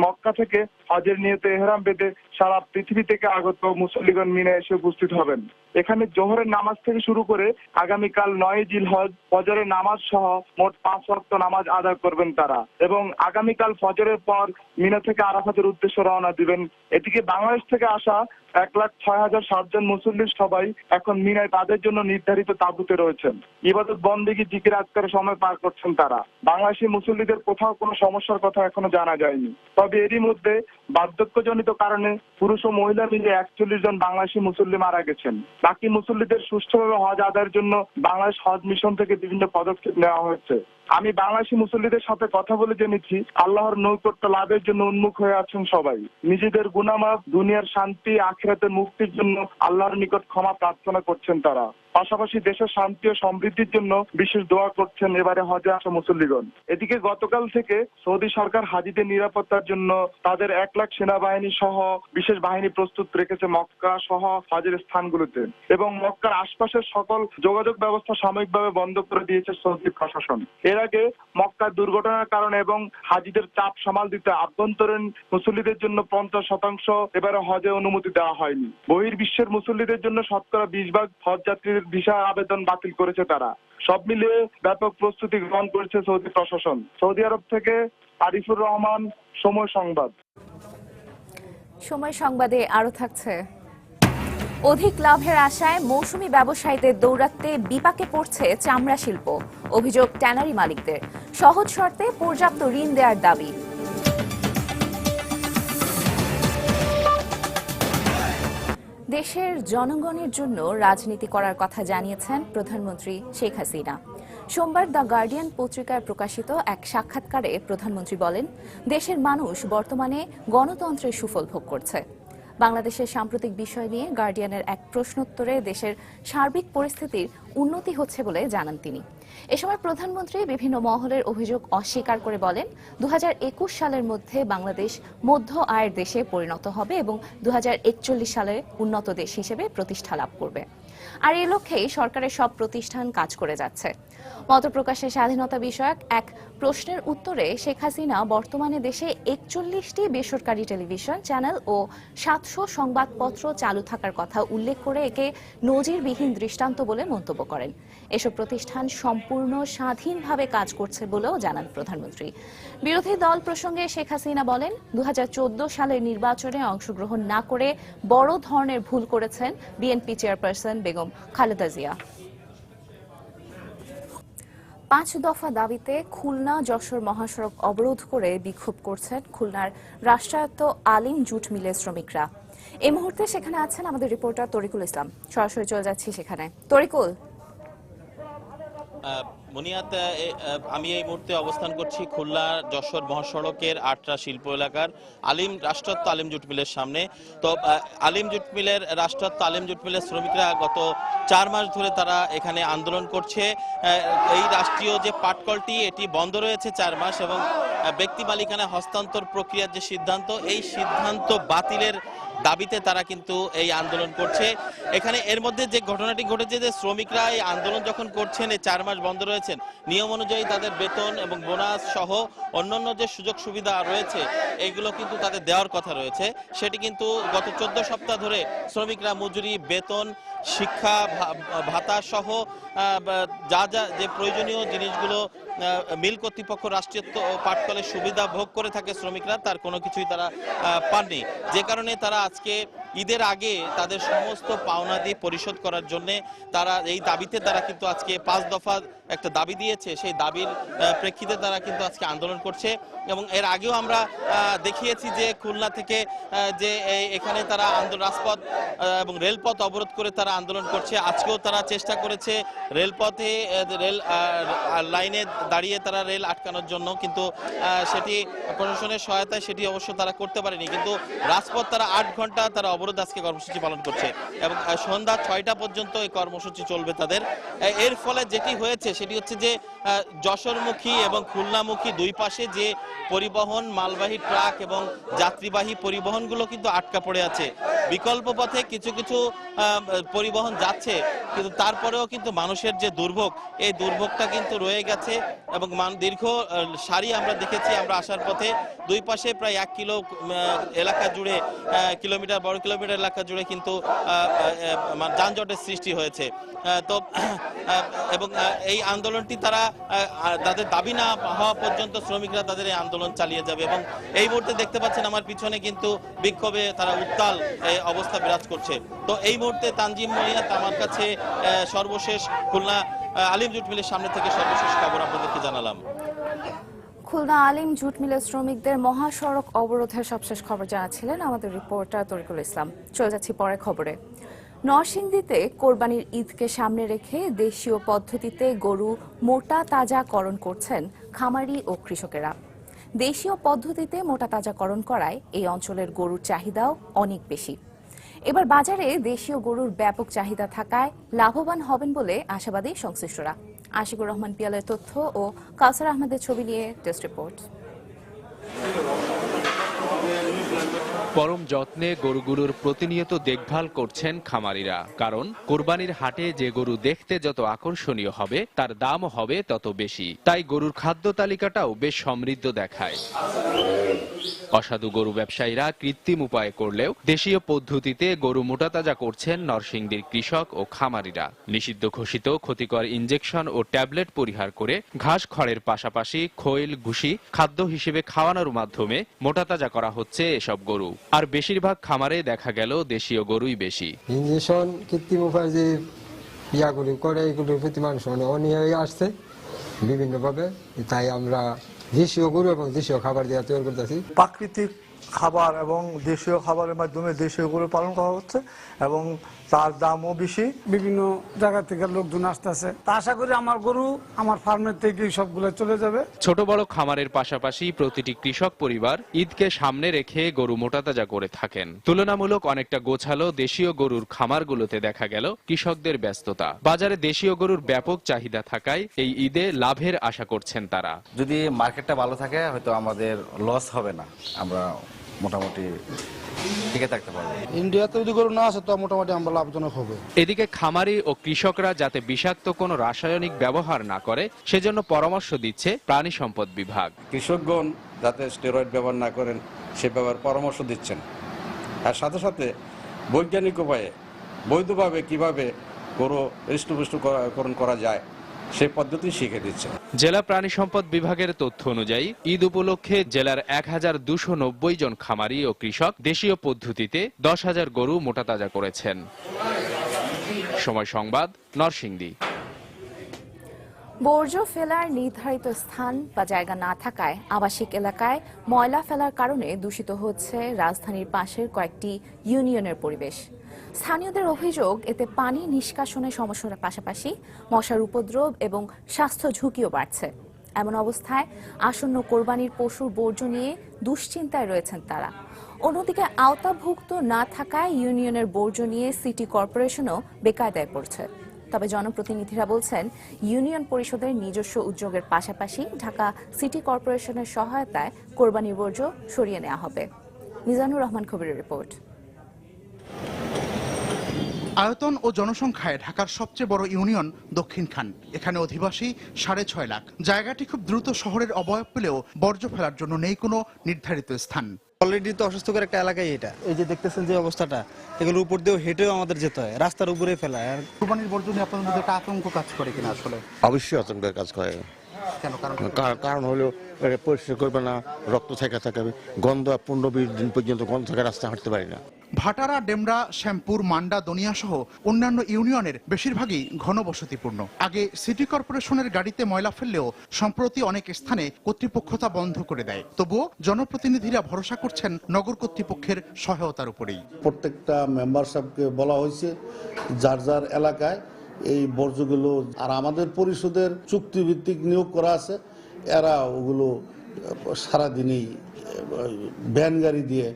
মক্কা থেকে হজের নিয়তে এহরাম বেঁধে সারা পৃথিবী থেকে আগত মুসল্লিগণ মিনায় এসে উপস্থিত হবেন। এখানে জোহরের নামাজ থেকে শুরু করে আগামীকাল 9 জিলহজ ফজরের নামাজ সহ মোট 5 ওয়াক্ত নামাজ আদায় করবেন তারা এবং আগামীকাল ফজরের পর মিনা থেকে আরাফাতের উদ্দেশ্যে রওনা দিবেন। এদিকে বাংলাদেশ থেকে আসা 1,06,007 জন মুসল্লির সবাই এখন মিনায় তাদের জন্য নির্ধারিত তাঁবুতে রয়েছেন। ইবাদত বন্দেগী জিকির আজকারের সময় পার করছেন তারা। বাংলাদেশি মুসল্লিদের কোথাও কোনো সমস্যার কথা এখনো জানা যায়নি। তবে এরই মধ্যে বার্ধক্যজনিত কারণে পুরুষ ও মহিলা মিলে 41 জন বাংলাদেশি মুসল্লি মারা গেছেন। বাকি মুসল্লিদের সুষ্ঠুভাবে হজ আদায়ের জন্য বাংলাদেশ হজ মিশন থেকে বিভিন্ন পদক্ষেপ নেওয়া হয়েছে। আমি বাংলাদেশি মুসল্লিদের সাথে কথা বলে জেনেছি আল্লাহর নৈকট্য লাভের জন্য উন্মুখ হয়ে আছেন সবাই। নিজেদের গুনাহ মাফ, দুনিয়ার শান্তি, আখিরাতের মুক্তির জন্য আল্লাহর নিকট ক্ষমা প্রার্থনা করছেন তারা। পাশাপাশি দেশের শান্তি ও সমৃদ্ধির জন্য বিশেষ দোয়া করছেন এবারে হজে আসা মুসল্লিগণ। এদিকে গতকাল থেকে সৌদি সরকার হাজিদের নিরাপত্তার জন্য তাদের 1 লাখ সেনাবাহিনী সহ বিশেষ বাহিনী প্রস্তুত রেখেছে মক্কা সহ হজের স্থানগুলোতে এবং মক্কার আশপাশের সকল যোগাযোগ ব্যবস্থা সাময়িকভাবে বন্ধ করে দিয়েছে সৌদি প্রশাসন। এর আগে মক্কার দুর্ঘটনার কারণে এবং হাজিদের চাপ সামাল দিতে আভ্যন্তরীণ মুসল্লিদের জন্য 50% এবারে হজে অনুমতি দেওয়া হয়নি। বহির্বিশ্বের মুসল্লিদের জন্য শতকরা 20% হজ যাত্রীদের ভিসা আবেদন বাতিল করেছে তারা। সব মিলিয়ে ব্যাপক প্রস্তুতি গ্রহণ করেছে সৌদি প্রশাসন। সৌদি আরব থেকে আরিফুর রহমান, সময় সংবাদ। সময় সংবাদে আরো থাকছে, অধিক লাভের আশায় মৌসুমী ব্যবসায়ীদের দৌরাত্মে বিপাকে পড়ছে চামড়া শিল্প। অভিযোগ ট্যানারি মালিকদের। সহজ শর্তে পর্যাপ্ত ঋণ দেওয়ার দাবি। দেশের জনগণের জন্য রাজনীতি করার কথা জানিয়েছেন প্রধানমন্ত্রী শেখ হাসিনা। সোমবার দ্য গার্ডিয়ান পত্রিকায় প্রকাশিত এক সাক্ষাৎকারে প্রধানমন্ত্রী বলেন, দেশের মানুষ বর্তমানে গণতন্ত্রের সুফল ভোগ করছে। বাংলাদেশের সাম্প্রতিক বিষয় নিয়ে গার্ডিয়ানের এক প্রশ্নোত্তরে দেশের সার্বিক পরিস্থিতির উন্নতি হচ্ছে বলে জানান তিনি। এ সময় প্রধানমন্ত্রী বিভিন্ন মহলের অভিযোগ অস্বীকার করে বলেন, 2021 সালের মধ্যে বাংলাদেশ মধ্য আয়ের দেশে পরিণত হবে এবং 2041 সালে উন্নত দেশ হিসেবে প্রতিষ্ঠা লাভ করবে। আর এই লক্ষ্যেই সরকারের সব প্রতিষ্ঠান কাজ করে যাচ্ছে। মতপ্রকাশের স্বাধীনতা বিষয়ক এক প্রশ্নের উত্তরে শেখ হাসিনা বর্তমানে দেশে 41টি বেসরকারি টেলিভিশন চ্যানেল ও 700 সংবাদপত্র চালু থাকার কথা উল্লেখ করে একে নজিরবিহীন দৃষ্টান্ত বলে মন্তব্য করেন। এসব প্রতিষ্ঠান সম্পূর্ণ স্বাধীনভাবে কাজ করছে বলেও জানান প্রধানমন্ত্রী। বিরোধী দল প্রসঙ্গে শেখ হাসিনা বলেন, 2014 সালের নির্বাচনে অংশগ্রহণ না করে বড় ধরনের ভুল করেছেন বিএনপি চেয়ারপারসন বেগম খালেদা জিয়া। 5 দফা দাবিতে খুলনা যশোর মহাসড়ক অবরোধ করে বিক্ষোভ করছেন খুলনার রাষ্ট্রায়ত্ত আলিম জুট মিলের শ্রমিকরা। এই মুহূর্তে সেখানে আছেন আমাদের রিপোর্টার তরিকুল ইসলাম। সরাসরি চলে যাচ্ছি সেখানে। তরিকুল। মুনিয়াত, আমি এই মুহূর্তে অবস্থান করছি খুলনা যশোর মহাসড়কের আটরা শিল্প এলাকার রাষ্ট্রায়ত্ত আলিম জুট মিলের সামনে। তো আলিম জুট মিলের রাষ্ট্রায়ত্ত আলিম জুট মিলের শ্রমিকরা গত 4 মাস ধরে তারা এখানে আন্দোলন করছে। এই রাষ্ট্রীয় যে পাটকলটি এটি বন্ধ রয়েছে 4 মাস এবং ব্যক্তি মালিকানা হস্তান্তর প্রক্রিয়ার যে সিদ্ধান্ত, এই সিদ্ধান্ত বাতিলের দাবিতে তারা কিন্তু এই আন্দোলন করছে। এখানে এর মধ্যে যে ঘটনাটি ঘটেছে যে শ্রমিকরা এই আন্দোলন যখন করছেন, এই 4 মাস বন্ধ রয়েছেন, নিয়ম অনুযায়ী তাদের বেতন এবং বোনাস সহ অন্যান্য যে সুযোগ সুবিধা রয়েছে এইগুলো কিন্তু তাদের দেওয়ার কথা রয়েছে। সেটি কিন্তু গত 14 সপ্তাহ ধরে শ্রমিকরা মজুরি, বেতন, শিক্ষা ভাতা সহ যা যা যে প্রয়োজনীয় জিনিসগুলো মিল কর্তৃপক্ষ রাষ্ট্রীয় পাটকলের সুবিধা ভোগ করে থাকে শ্রমিকরা, তার কোনো কিছুই তারা পাননি। যে কারণে তারা আজকে ঈদের আগে তাদের সমস্ত পাওনাদি পরিশোধ করার জন্য তারা এই দাবিতে তারা কিন্তু আজকে 5 দফা একটা দাবি দিয়েছে। সেই দাবির প্রেক্ষিতে তারা কিন্তু আজকে আন্দোলন করছে এবং এর আগেও আমরা দেখিয়েছি যে খুলনা থেকে যে এখানে তারা রাজপথ এবং রেলপথ অবরোধ করে তারা আন্দোলন করছে। আজকেও তারা চেষ্টা করেছে রেলপথে রেল লাইনে দাঁড়িয়ে তারা রেল আটকানোর জন্য, কিন্তু সেটি প্রশাসনের সহায়তায় সেটি অবশ্য তারা করতে পারেনি। কিন্তু রাজপথ তারা 8 ঘন্টা তারা অবরোধ আজকে কর্মসূচি পালন করছে এবং সন্ধ্যা 6টা পর্যন্ত এই কর্মসূচি চলবে তাদের। এর ফলে যেটি হয়েছে সেটি হচ্ছে যে যশোরমুখী এবং খুলনামুখী দুই পাশে যে পরিবহন, মালবাহী ট্রাক এবং যাত্রীবাহী পরিবহনগুলো কিন্তু আটকা পড়ে আছে। বিকল্প পথে কিছু কিছু পরিবহন যাচ্ছে, কিন্তু তারপরেও কিন্তু মানুষের যে দুর্ভোগ, এই দুর্ভোগটা কিন্তু রয়ে গেছে এবং দীর্ঘ সারি আমরা দেখেছি আমরা আসার পথে দুই পাশে প্রায় 1 কিলো এলাকা জুড়ে কিলোমিটার বড় কিলোমিটার এলাকা জুড়ে কিন্তু যানজটের সৃষ্টি হয়েছে। তো এবং এই আন্দোলনটি তারা তাদের দাবি না হওয়া পর্যন্ত শ্রমিকরা তাদের এই আন্দোলন চালিয়ে যাবে এবং এই মুহূর্তে দেখতে পাচ্ছেন আমার পিছনে কিন্তু বিক্ষোভে তারা উত্তাল অবস্থা বিরাজ করছে। তো এই মুহূর্তে তানজিম মনিয়াত আমার কাছে সর্বশেষ খুলনা আলিম জুট মিলের সামনে থেকে সর্বশেষ খবর আপনাদেরকে জানালাম। খুলনা আলিম জুট মিলের শ্রমিকদের মহাসড়ক অবরোধের সবশেষ খবর জানাচ্ছিলেন আমাদের রিপোর্টার তরিকুল ইসলাম। চলে যাচ্ছি পরের খবরে। নরসিংদীতে কোরবানির ঈদকে সামনে রেখে দেশীয় পদ্ধতিতে গরু মোটা তাজাকরণ করছেন খামারি ও কৃষকেরা। দেশীয় পদ্ধতিতে মোটা তাজাকরণ করায় এই অঞ্চলের গরুর চাহিদাও অনেক বেশি। এবার বাজারে দেশীয় গরুর ব্যাপক চাহিদা থাকায় লাভবান হবেন বলে আশাবাদী সংশ্লিষ্টরা। আশিকুর রহমান পিয়ালের তথ্য ও কাউসার আহমেদের ছবি নিয়ে টেস্ট রিপোর্ট। পরম যত্নে গরুগুলোর প্রতিনিয়ত দেখভাল করছেন খামারিরা, কারণ কোরবানির হাটে যে গরু দেখতে যত আকর্ষণীয় হবে তার দামও হবে তত বেশি। তাই গরুর খাদ্য তালিকাটাও বেশ সমৃদ্ধ দেখায়। অসাধু গরু ব্যবসায়ীরা কৃত্রিম উপায়ে করলেও দেশীয় পদ্ধতিতে গরু মোটাতাজা করছেন নরসিংদীর কৃষক ও খামারিরা। নিষিদ্ধ ঘোষিত ক্ষতিকর ইনজেকশন ও ট্যাবলেট পরিহার করে ঘাস খড়ের পাশাপাশি খৈল ভুসি খাদ্য হিসেবে খাওয়ানোর মাধ্যমে মোটাতাজা করা হচ্ছে এসব গরু। আর বেশিরভাগ খামারে দেখা গেল দেশীয় গরুই বেশি। ইনজেকশন কৃত্রিম উপায়ে যে ইয়াগুলি করে এগুলোর প্রতি মানুষ অনীহা আসছে বিভিন্নভাবে, তাই আমরা দেশীয় গরু এবং দেশীয় খাবার দিয়ে তৈরি করতেছি। প্রাকৃতিক খাবার এবং দেশীয় খাবারের মাধ্যমে দেশীয় গরু পালন করা হচ্ছে এবং তার দামও বেশি। বিভিন্ন জায়গা থেকে লোকজন আসতেছে, তা আশা করি আমার গরু আমার ফার্মের থেকে সবগুলো চলে যাবে। ছোট বড় খামারের পাশাপাশি প্রতিটি কৃষক পরিবার ঈদকে সামনে রেখে গরু মোটাতাজা করে থাকেন। তুলনামূলক অনেকটা গোছালো দেশীয় গরুর খামারগুলোতে দেখা গেল কৃষকদের ব্যস্ততা। বাজারে দেশীয় গরুর ব্যাপক চাহিদা থাকায় এই ঈদে লাভের আশা করছেন তারা। যদি মার্কেটটা ভালো থাকে হয়তো আমাদের লস হবে না, আমরা মোটামুটি টিকে থাকতে পারবো। ইন্ডিয়াতে যদি গরু না আসে তো মোটামুটি আমরা লাভজনক হবে। এদিকে খামারি ও কৃষকরা যাতে বিষাক্ত কোনো রাসায়নিক ব্যবহার না করে সেজন্য পরামর্শ দিচ্ছে প্রাণী সম্পদ বিভাগ। কৃষকগণ যাতে স্টেরয়েড ব্যবহার না করেন সে ব্যাপারে পরামর্শ দিচ্ছেন, আর সাথে সাথে বৈজ্ঞানিক উপায়ে বৈধভাবে কিভাবে গরু হৃষ্টপুষ্টকরণ করা যায় সেই পদ্ধতি শিখে দিচ্ছে। জেলা প্রাণী সম্পদ বিভাগের তথ্য অনুযায়ী ঈদ উপলক্ষে জেলার 1290 জন খামারি ও কৃষক দেশীয় পদ্ধতিতে 10,000 গরু মোটাতাজা করেছেন। সময় সংবাদ, নরসিংদী। বর্জ্য ফেলার নির্ধারিত স্থান বা জায়গা না থাকায় আবাসিক এলাকায় ময়লা ফেলার কারণে দূষিত হচ্ছে রাজধানীর পাশের কয়েকটি ইউনিয়নের পরিবেশ। স্থানীয়দের অভিযোগ, এতে পানি নিষ্কাশনের সমস্যার পাশাপাশি মশার উপদ্রব এবং স্বাস্থ্য ঝুঁকিও বাড়ছে। এমন অবস্থায় আসন্ন কোরবানির পশুর বর্জ্য নিয়ে দুশ্চিন্তায় রয়েছেন তারা। অন্যদিকে আওতাভুক্ত না থাকায় ইউনিয়নের বর্জ্য নিয়ে সিটি কর্পোরেশনও বেকায়দায় পড়ছে। তবে জনপ্রতিনিধিরা বলছেন, ইউনিয়ন পরিষদের নিজস্ব উদ্যোগের পাশাপাশি ঢাকা সিটি কর্পোরেশনের সহায়তায় কোরবানির বর্জ্য সরিয়ে নেওয়া হবে। মিজানুর রহমান খবরের রিপোর্ট। আয়তন ও জনসংখ্যায় ঢাকার সবচেয়ে বড় ইউনিয়ন দক্ষিণখান। এখানে অধিবাসী 6.5 লাখ। জায়গাটি খুব দ্রুত শহরের অবয়ব পেলেও বর্জ্য ফেলার জন্য নেই কোনো নির্ধারিত স্থান। অলরেডি তো অস্বাস্থ্যকর একটা এলাকায় এটা। এই যে দেখতেছেন যে অবস্থাটা, এগুলোর উপর দিয়েও হেঁটেও আমাদের যেতে হয়, রাস্তার উপরে ফেলায়। আর কোরবানির বর্জ্য নিয়ে আপনাদের মধ্যে একটা আতঙ্ক কাজ করে কিনা? আসলে অবশ্যই আতঙ্কের কাজ করে। কেন? কারণ হলো পরিষ্কার করবে না, রক্ত থেকে থাকে, গন্ধ 15-20 দিন পর্যন্ত গন্ধ থেকে রাস্তা হাঁটতে পারি না। ভাটারা, ডেমরা, শ্যামপুর, মান্ডা, দনিয়া সহ অন্যান্য ইউনিয়নের বেশিরভাগই ঘনবসতিপূর্ণ। আগে সিটি কর্পোরেশনের গাড়িতে ময়লা ফেললেও সম্প্রতি অনেক স্থানে কর্তৃপক্ষ তা বন্ধ করে দেয়। তবুও জনপ্রতিনিধিরা ভরসা করছেন নগর কর্তৃপক্ষের সহায়তার উপরেই। প্রত্যেকটা মেম্বারশিপকে বলা হয়েছে যার যার এলাকায় এই বর্জ্যগুলো, আর আমাদের পরিষদের চুক্তিভিত্তিক নিয়োগ করা আছে, এরা ওগুলো সারাদিনই ভ্যান গাড়ি দিয়ে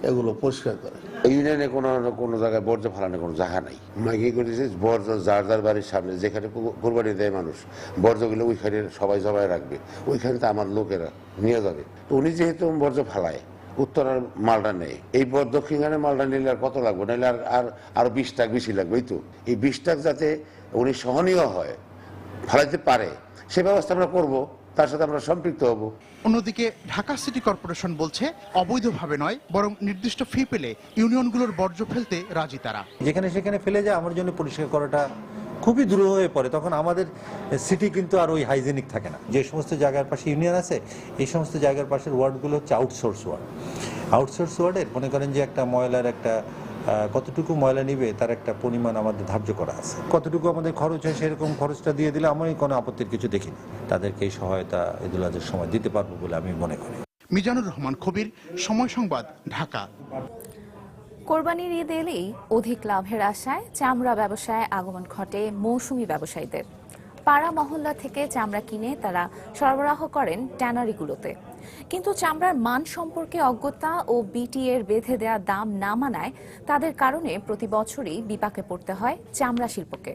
এগুলো পরিষ্কার করে। ইউনিয়নে কোনো জায়গায় বর্জ্য ফেলানোর কোনো জায়গা নাই। আমরা কি করেছি, বর্জ্য যার যার বাড়ির সামনে যেখানে কোরবানি দেয় মানুষ, বর্জ্যগুলো ওইখানে সবাই জবাই রাখবে, ওইখানে তো আমার লোকেরা নিয়ে যাবে। তো উনি যেহেতু বর্জ্য ফেলায়, উত্তরের মালটা নেই, এই দক্ষিণখানের মালটা নিলে আর কত লাগবে, নাহলে আরো 20 টাকা বেশি লাগবে। এই তো এই 20 টাকা যাতে উনি সহনীয় হয়, ফেলাইতে পারে, সে ব্যবস্থা আমরা করবো, তার সাথে আমরা সম্পৃক্ত হব। অন্যদিকে ঢাকা সিটি কর্পোরেশন বলছে অবৈধভাবে নয়, বরং নির্দিষ্ট ফি পেলে ইউনিয়নগুলোর বর্জ্য ফেলতে রাজি তারা। যেখানে সেখানে ফেলে যায় আমার জন্য পরিষ্কার করাটা খুবই দূর হয়ে পড়ে। তখন আমাদের সিটি কিন্তু আর ওই হাইজেনিক থাকে না। যে সমস্ত জায়গার পাশে ইউনিয়ন আছে, এই সমস্ত জায়গার পাশের ওয়ার্ডগুলো হচ্ছে আউটসোর্স ওয়ার্ড। আউটসোর্স ওয়ার্ডের মনে করেন যে একটা ময়লার একটা কতটুকু ময়লা নিবে তার একটা পরিমাণ আমাদের ধার্য করা আছে। কতটুকু আমাদের খরচ হয় সেরকম খরচটা দিয়ে দিলে আমি কোনো আপত্তির কিছু দেখিনি। তাদেরকে এই সহায়তা ঈদুল আজহার সময় দিতে পারবো বলে আমি মনে করি। মিজানুর রহমান কবির, সময় সংবাদ, ঢাকা। কোরবানির ঈদ এলেই অধিক লাভের আশায় চামড়া ব্যবসায় আগমন ঘটে মৌসুমী ব্যবসায়ীদের। পাড়া মহল্লা থেকে চামড়া কিনে তারা সরবরাহ করেন ট্যানারিগুলোতে। কিন্তু চামড়ার মান সম্পর্কে অজ্ঞতা ও বিটিএর বেঁধে দেওয়া দাম না মানায় তাদের কারণে প্রতি বছরই বিপাকে পড়তে হয় চামড়া শিল্পকে।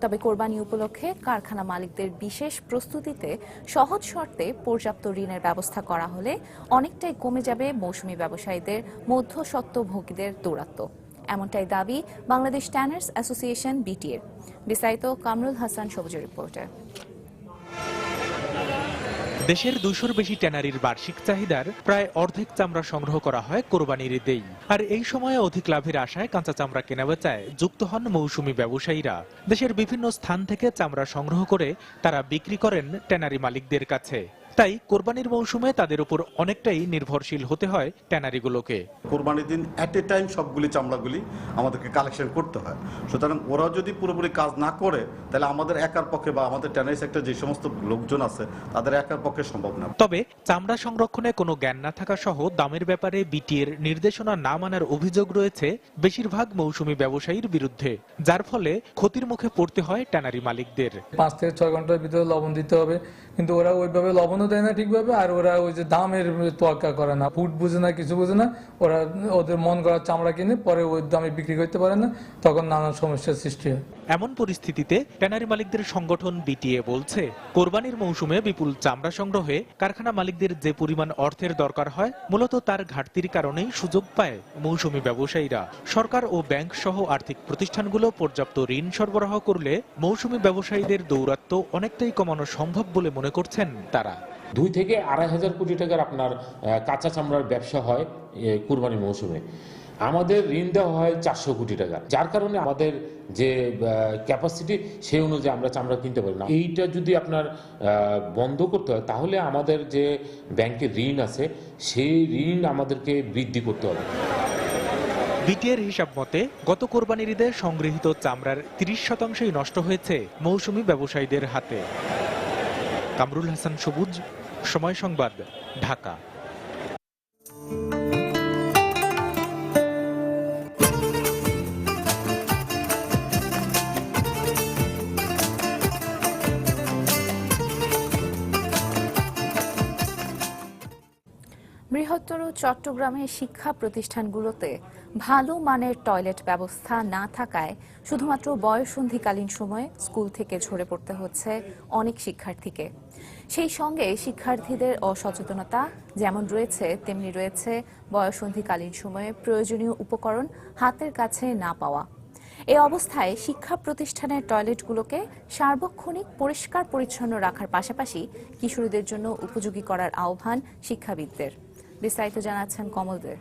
তবে কোরবানি উপলক্ষে কারখানা মালিকদের বিশেষ প্রস্তুতিতে সহজ শর্তে পর্যাপ্ত ঋণের ব্যবস্থা করা হলে অনেকটাই কমে যাবে মৌসুমী ব্যবসায়ীদের মধ্যস্বত্বভোগীদের দৌরাত্ম্য। এমনটাই দাবি বাংলাদেশ ট্যানার্স অ্যাসোসিয়েশন বিটিএর। বিস্তারিত কামরুল হাসান সবুজের রিপোর্টে। দেশের 200-র বেশি ট্যানারির বার্ষিক চাহিদার প্রায় অর্ধেক চামড়া সংগ্রহ করা হয় কোরবানির ঈদেই। আর এই সময়ে অধিক লাভের আশায় কাঁচা চামড়া কেনাবেচায় যুক্ত হন মৌসুমী ব্যবসায়ীরা। দেশের বিভিন্ন স্থান থেকে চামড়া সংগ্রহ করে তারা বিক্রি করেন ট্যানারি মালিকদের কাছে। তাই কোরবানির মৌসুমে তাদের উপর অনেকটাই নির্ভরশীল হতে হয় ট্যানারিগুলোকে। কোরবানির দিন এট এ টাইম সবগুলি চামড়াগুলি আমাদেরকে কালেকশন করতে হয়। সুতরাং ওরা যদি পুরোপুরি কাজ না করে তাহলে আমাদের একার পক্ষে বা আমাদের ট্যানারি সেক্টরে যে সমস্ত লোকজন আছে তাদের একার পক্ষে সম্ভব না। তবে চামড়া সংরক্ষণে কোনো জ্ঞান না থাকা সহ দামের ব্যাপারে বিটিএর নির্দেশনা না মানার অভিযোগ রয়েছে বেশিরভাগ মৌসুমী ব্যবসায়ীর বিরুদ্ধে, যার ফলে ক্ষতির মুখে পড়তে হয় ট্যানারি মালিকদের। 5 থেকে 6 ঘন্টার ভিতরে লবণ দিতে হবে, কিন্তু ওরা ওইভাবে লবণও দেয় না ঠিকভাবে, আর ওরা ওই যে দামের তোয়াক্কা করে না, ফুড বুঝে না, কিছু বুঝে না। ওরা ওদের মন করা চামড়া কিনে পরে ওই দামে বিক্রি করতে পারে না, তখন নানান সমস্যার সৃষ্টি হয়। এমন পরিস্থিতিতে ট্যানারি মালিকদের সংগঠন বিটিএ বলছে, কোরবানির মৌসুমে বিপুল চামড়া সংগ্রহে কারখানা মালিকদের যে পরিমাণ অর্থের দরকার হয় মূলত তার ঘাটতির কারণেই সুযোগ পায় মৌসুমী ব্যবসায়ীরা। সরকার ও ব্যাংক সহ আর্থিক প্রতিষ্ঠানগুলো পর্যাপ্ত ঋণ সরবরাহ করলে মৌসুমী ব্যবসায়ীদের দৌরাত্ম্য অনেকটাই কমানো সম্ভব বলে মনে করছেন তারা। 2 থেকে 2,500 কোটি টাকার আপনার কাঁচা চামড়ার ব্যবসা হয় কুরবানি মৌসুমে। আমাদের ঋণ দেওয়া হয় 400 কোটি টাকা, যার কারণে আমাদের যে ক্যাপাসিটি সেই অনুযায়ী আমরা চামড়া কিনতে পারি না। এইটা যদি আপনার বন্ধ করতে হয় তাহলে আমাদের যে ব্যাংকের ঋণ আছে সেই ঋণ আমাদেরকে বৃদ্ধি করতে হবে। বিটিএর হিসাব মতে গত কোরবানির ঈদে সংগৃহীত চামড়ার 30% নষ্ট হয়েছে মৌসুমী ব্যবসায়ীদের হাতে। কামরুল হাসান সবুজ, সময় সংবাদ, ঢাকা। বৃহত্তর চট্টগ্রামের শিক্ষা প্রতিষ্ঠানগুলোতে ভালো মানের টয়লেট ব্যবস্থা না থাকায় শুধুমাত্র বয়ঃসন্ধিকালীন সময়ে স্কুল থেকে ঝরে পড়তে হচ্ছে অনেক শিক্ষার্থীকে। সেই সঙ্গে শিক্ষার্থীদের অসচেতনতা যেমন রয়েছে তেমনি রয়েছে বয়ঃসন্ধিকালীন সময়ে প্রয়োজনীয় উপকরণ হাতের কাছে না পাওয়া। এই অবস্থায় শিক্ষা প্রতিষ্ঠানের টয়লেটগুলোকে সার্বক্ষণিক পরিষ্কার পরিচ্ছন্ন রাখার পাশাপাশি কিশোরীদের জন্য উপযোগী করার আহ্বান শিক্ষাবিদদের। বিস্তারিত জানাচ্ছেন কমল দে।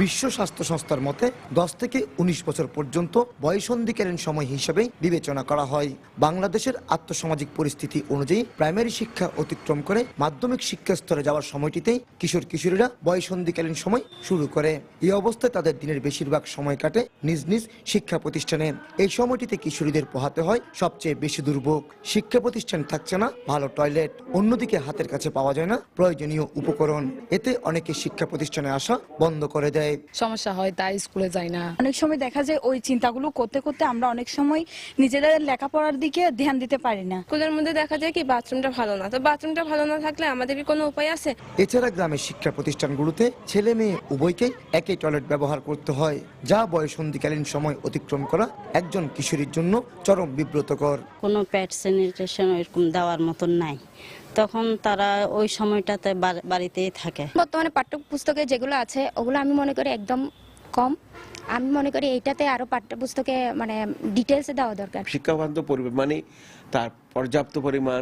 বিশ্ব স্বাস্থ্য সংস্থার মতে 10 থেকে 19 বছর পর্যন্ত বয়ঃসন্ধিকালীন সময় হিসেবে বিবেচনা করা হয়। বাংলাদেশের আর্থসামাজিক পরিস্থিতি অনুযায়ী প্রাইমারি শিক্ষা অতিক্রম করে মাধ্যমিক শিক্ষা স্তরে যাওয়ার সময়টিতেই কিশোর কিশোরীরা বয়ঃসন্ধিকালীন সময় শুরু করে। এই অবস্থায় তাদের দিনের বেশিরভাগ সময় কাটে নিজ নিজ শিক্ষা প্রতিষ্ঠানে। এই সময়টিতে কিশোরীদের পোহাতে হয় সবচেয়ে বেশি দুর্ভোগ। শিক্ষা প্রতিষ্ঠান থাকছে না ভালো টয়লেট, অন্যদিকে হাতের কাছে পাওয়া যায় না প্রয়োজনীয় উপকরণ। এতে অনেকে শিক্ষা প্রতিষ্ঠানে আসা বন্ধ করে দেয়। সমস্যা হয়, তাই স্কুলে যাই না। অনেক সময় দেখা যায় ওই চিন্তাগুলো করতে করতে আমরা অনেক সময় নিজেদের লেখাপড়ার দিকে ধ্যান দিতে পারি না। স্কুলের মধ্যে দেখা যায় কি বাথরুমটা ভালো না, তো বাথরুমটা ভালো না থাকলে আমাদের কি কোনো উপায় আছে? এছাড়া গ্রামের শিক্ষা প্রতিষ্ঠানগুলোতে ছেলে মেয়ে উভয়কেই একই টয়লেট ব্যবহার করতে হয়, যা বয়ঃসন্ধিকালীন সময় অতিক্রম করা একজন কিশোরীর জন্য চরম বিব্রতকর। কোনো প্যাড স্যানিটেশন এরকম দেওয়ার মতন নাই, তখন তারা ওই সময়টাতে বাড়িতেই থাকে। বর্তমানে পাঠ্যপুস্তকে যেগুলো আছে ওগুলো আমি মনে করি একদম কম। আমি মনে করি এইটাতে আরো পাঠ্যপুস্তকে মানে ডিটেলসে দেওয়া দরকার। শিক্ষাবান্ধব পরিবেশ মানে তার পর্যাপ্ত পরিমাণ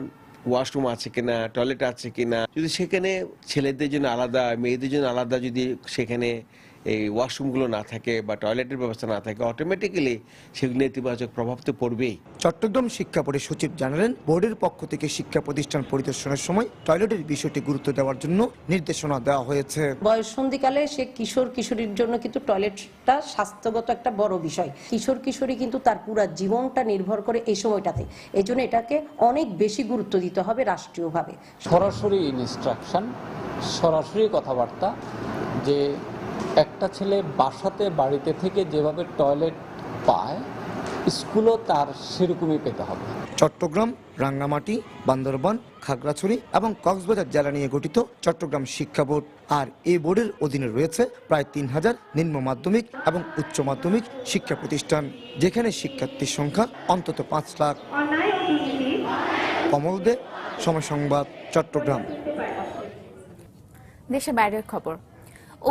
ওয়াশরুম আছে কিনা, টয়লেট আছে কিনা, যদি সেখানে ছেলেদের জন্য আলাদা মেয়েদের জন্য আলাদা যদি সেখানে এই ওয়াশরুমগুলো না থাকে বা টয়লেটের ব্যবস্থা না থাকে, অটোমেটিক্যালি সেগুলো নেতিবাচক প্রভাব তো পড়বেই। চট্টগ্রাম শিক্ষা বোর্ডের সচিব জানালেন, বোর্ডের পক্ষ থেকে শিক্ষা প্রতিষ্ঠান পরিদর্শনের সময় টয়লেটের বিষয়টি গুরুত্ব দেওয়ার জন্য নির্দেশনা দেওয়া হয়েছে। বয়ঃসন্ধিকালে সে কিশোর কিশোরীর জন্য কিন্তু টয়লেটটা স্বাস্থ্যগত একটা বড় বিষয়। কিশোর কিশোরী কিন্তু তার পুরো জীবনটা নির্ভর করে এই সময়টাতে, এই জন্য এটাকে অনেক বেশি গুরুত্ব দিতে হবে রাষ্ট্রীয়ভাবে। সরাসরি ইনস্ট্রাকশন, সরাসরি কথাবার্তা, যে একটা ছেলে বাসাতে বাড়িতে থেকে যেভাবে টয়লেট পায় স্কুলও তার সেরকমই পেতে হবে। চট্টগ্রাম, রাঙ্গামাটি, বান্দরবান, খাগড়াছড়ি এবং কক্সবাজার জেলা নিয়ে গঠিত চট্টগ্রাম শিক্ষা বোর্ড। আর এই বোর্ডের অধীনে রয়েছে প্রায় 3000 নিম্ন মাধ্যমিক এবং উচ্চ মাধ্যমিক শিক্ষা প্রতিষ্ঠান, যেখানে শিক্ষার্থীর সংখ্যা অন্তত 5 লাখ। কমল দে, সময় সংবাদ, চট্টগ্রাম। দেশে বাইরের খবর।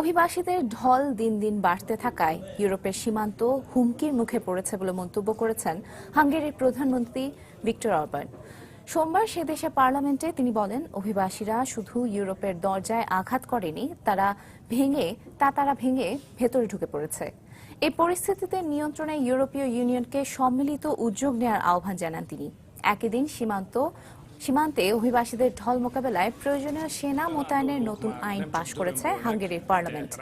অভিবাসীদের ঢল দিন দিন বাড়তে থাকায় ইউরোপের সীমান্ত হুমকির মুখে পড়েছে বলে মন্তব্য করেছেন হাঙ্গেরির প্রধানমন্ত্রী ভিক্টর অরবান। সোমবার সে দেশে পার্লামেন্টে তিনি বলেন, অভিবাসীরা শুধু ইউরোপের দরজায় আঘাত করেনি, তারা ভেঙে ভেতরে ঢুকে পড়েছে। এই পরিস্থিতিতে নিয়ন্ত্রণে ইউরোপীয় ইউনিয়নকে সম্মিলিত উদ্যোগ নেওয়ার আহ্বান জানান তিনি। একই দিন সীমান্তে অভিবাসীদের ঢল মোকাবেলায় প্রয়োজনীয় সেনা মোতায়েনের নতুন আইন পাশ করেছে হাঙ্গেরির পার্লামেন্ট।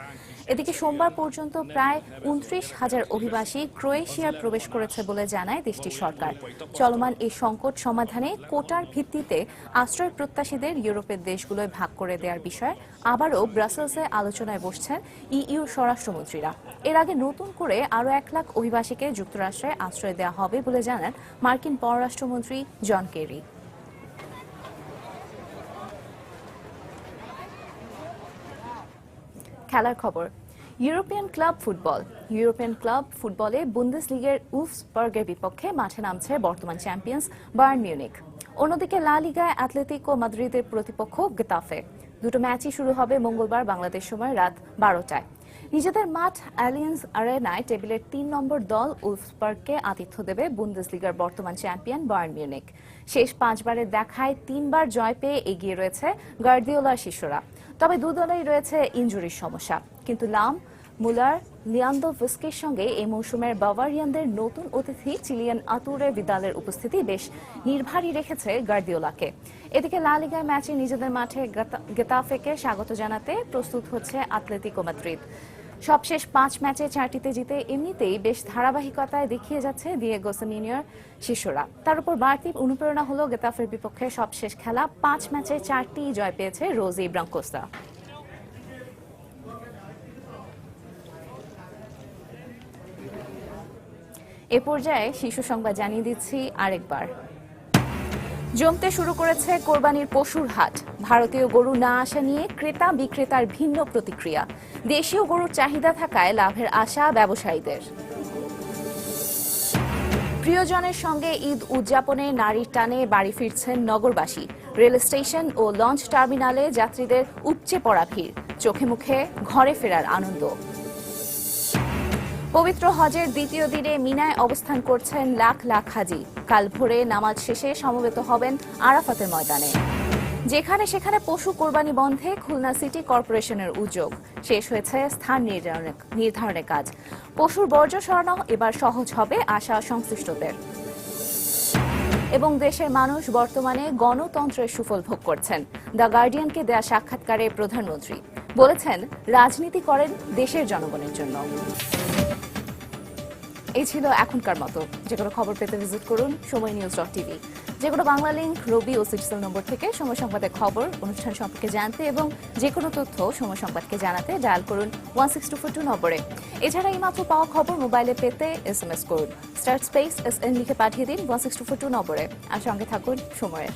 এদিকে সোমবার পর্যন্ত প্রায় 29,000 অভিবাসী ক্রোয়েশিয়ার প্রবেশ করেছে বলে জানায় দেশটির সরকার। চলমান এই সংকট সমাধানে কোটার ভিত্তিতে আশ্রয় প্রত্যাশীদের ইউরোপের দেশগুলোয় ভাগ করে দেওয়ার বিষয়ে আবারও ব্রাসেলসে আলোচনায় বসছেন ইইউ স্বরাষ্ট্রমন্ত্রীরা। এর আগে নতুন করে আরও 1 লাখ অভিবাসীকে যুক্তরাষ্ট্রে আশ্রয় দেওয়া হবে বলে জানান মার্কিন পররাষ্ট্রমন্ত্রী জন কেরি। খেলার খবর। ইউরোপিয়ান ক্লাব ফুটবলে বুন্দেসলিগার উলফসবার্গের বিপক্ষে মাঠে নামছে বর্তমান চ্যাম্পিয়ন্স বায়ার্ন মিউনিখ। অন্যদিকে লা লিগায় অ্যাটলেটিকো মাদ্রিদের প্রতিপক্ষ গেতাফে। দুটো ম্যাচই শুরু হবে মঙ্গলবার বাংলাদেশ সময় রাত 12টায়। নিজেদের মাঠ অ্যালিয়েন্স আরেনায় টেবিলের 3 নম্বর দল উলফসবার্গকে আতিথ্য দেবে বুন্দেসলিগার বর্তমান চ্যাম্পিয়ন বায়ার্ন মিউনিখ। শেষ 5 বারের দেখায় 3 বার জয় পেয়ে এগিয়ে রয়েছে গার্দিওলার শিষ্যরা। তবে দুদলেই রয়েছে ইনজুরির সমস্যা। কিন্তু লাম, মুলার, লিয়ান্দোভস্কির সঙ্গে এই মৌসুমের বাভারিয়ানদের নতুন অতিথি চিলিয়ান আতুরে ভিদালের উপস্থিতি বেশ নির্ভারী রেখেছে গার্দিওলাকে। এদিকে লা লিগার ম্যাচে নিজেদের মাঠে গেতাফেকে স্বাগত জানাতে প্রস্তুত হচ্ছে অ্যাটলেটিকো মাদ্রিদ। সবশেষ 5 ম্যাচে 4টিতে জিতে এমনিতেই বেশ ধারাবাহিকতায় দেখিয়ে যাচ্ছে দিয়েগো সিমিওনের শিষ্যরা। তার উপর বাড়তি অনুপ্রেরণা হলো গেতাফের বিপক্ষে সবশেষ খেলা 5 ম্যাচে 4টি জয় পেয়েছে রোজি ব্রাঙ্কোসা। এ পর্যায়ে শিশু সংবাদ জানিয়ে দিচ্ছি আরেকবার। জমতে শুরু করেছে কোরবানির পশুর হাট। ভারতীয় গরু না আসা নিয়ে ক্রেতা বিক্রেতার ভিন্ন প্রতিক্রিয়া। দেশীয় গরুর চাহিদা থাকায় লাভের আশা ব্যবসায়ীদের। প্রিয়জনের সঙ্গে ঈদ উদযাপনে নারীর টানে বাড়ি ফিরছেন নগরবাসী। রেল স্টেশন ও লঞ্চ টার্মিনালে যাত্রীদের উপচে পড়া ভিড়, চোখে মুখে ঘরে ফেরার আনন্দ। পবিত্র হজের দ্বিতীয় দিনে মিনায় অবস্থান করছেন লাখ লাখ হাজি। কাল ভোরে নামাজ শেষে সমবেত হবেন আরাফাতের ময়দানে। যেখানে সেখানে পশু কোরবানি বন্ধে খুলনা সিটি কর্পোরেশনের উদ্যোগ। শেষ হয়েছে স্থান নির্ধারণের কাজ। পশুর বর্জ্য সরানো এবার সহজ হবে আশা সংশ্লিষ্টদের। এবং দেশের মানুষ বর্তমানে গণতন্ত্রের সুফল ভোগ করছেন। দ্য গার্ডিয়ানকে দেয়া সাক্ষাৎকারে প্রধানমন্ত্রী বলেছেন, রাজনীতি করেন দেশের জনগণের জন্য। এই ছিল এখনকার মতো। যে কোনো খবর পেতে ভিজিট করুন সময়নিউজ.tv। যে কোনো বাংলা লিংক, রবি ও সিটিসেল নম্বর থেকে সময় সংবাদের খবর, অনুষ্ঠান সম্পর্কে জানতে এবং যে কোনো তথ্য সময় সংবাদকে জানাতে ডায়াল করুন 16242 নম্বরে। এছাড়া এই মাত্র পাওয়া খবর মোবাইলে পেতে SMS করুন *SN লিখে পাঠিয়ে দিন 16242 নম্বরে। আর সঙ্গে থাকুন সময়ের।